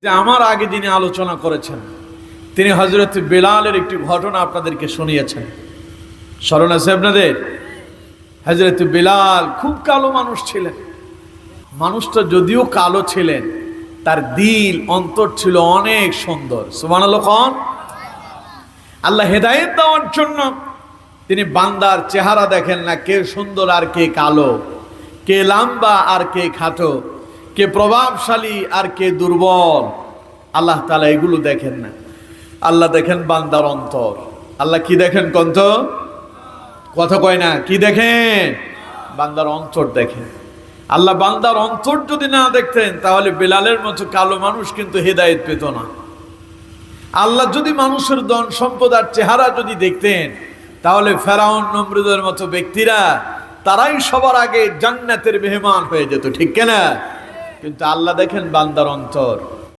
যে আমার আগে যিনি আলোচনা করেছেন তিনি হযরত বেলালের একটি ঘটনা আপনাদেরকে শুনিয়েছেন। স্মরণ আছে আপনাদের? হযরত বেলাল খুব কালো মানুষ ছিলেন। মানুষটা যদিও কালো ছিলেন, তার দিল অন্তর ছিল অনেক সুন্দর। সুবহানাল্লাহ। আল্লাহ হেদায়েত দেওয়ার জন্য তিনি বান্দার চেহারা দেখেন না, কে সুন্দর আর কে কালো, কে লম্বা আর কে খাটো, কে প্রভাবশালী আর কে দুর্বল। আল্লাহ তাআলা এগুলো দেখেন না, আল্লাহ দেখেন বান্দার অন্তর। আল্লাহ কি দেখেন? কথা কয় না, কি দেখেন? বান্দার অন্তর দেখেন। আল্লাহ বান্দার অন্তর যদি না দেখতেন তাহলে বেলালের মতো কালো মানুষ কিন্তু হেদায়েত পেত না। আল্লাহ যদি মানুষের ধন সম্পদ আর চেহারা যদি দেখতেন তাহলে ফেরাউন নমরুদের মতো ব্যক্তিরা তারাই সবার আগে জান্নাতের মেহমান হয়ে যেত, ঠিক কিনা? কিন্তু আল্লাহ দেখেন বান্দার অন্তর।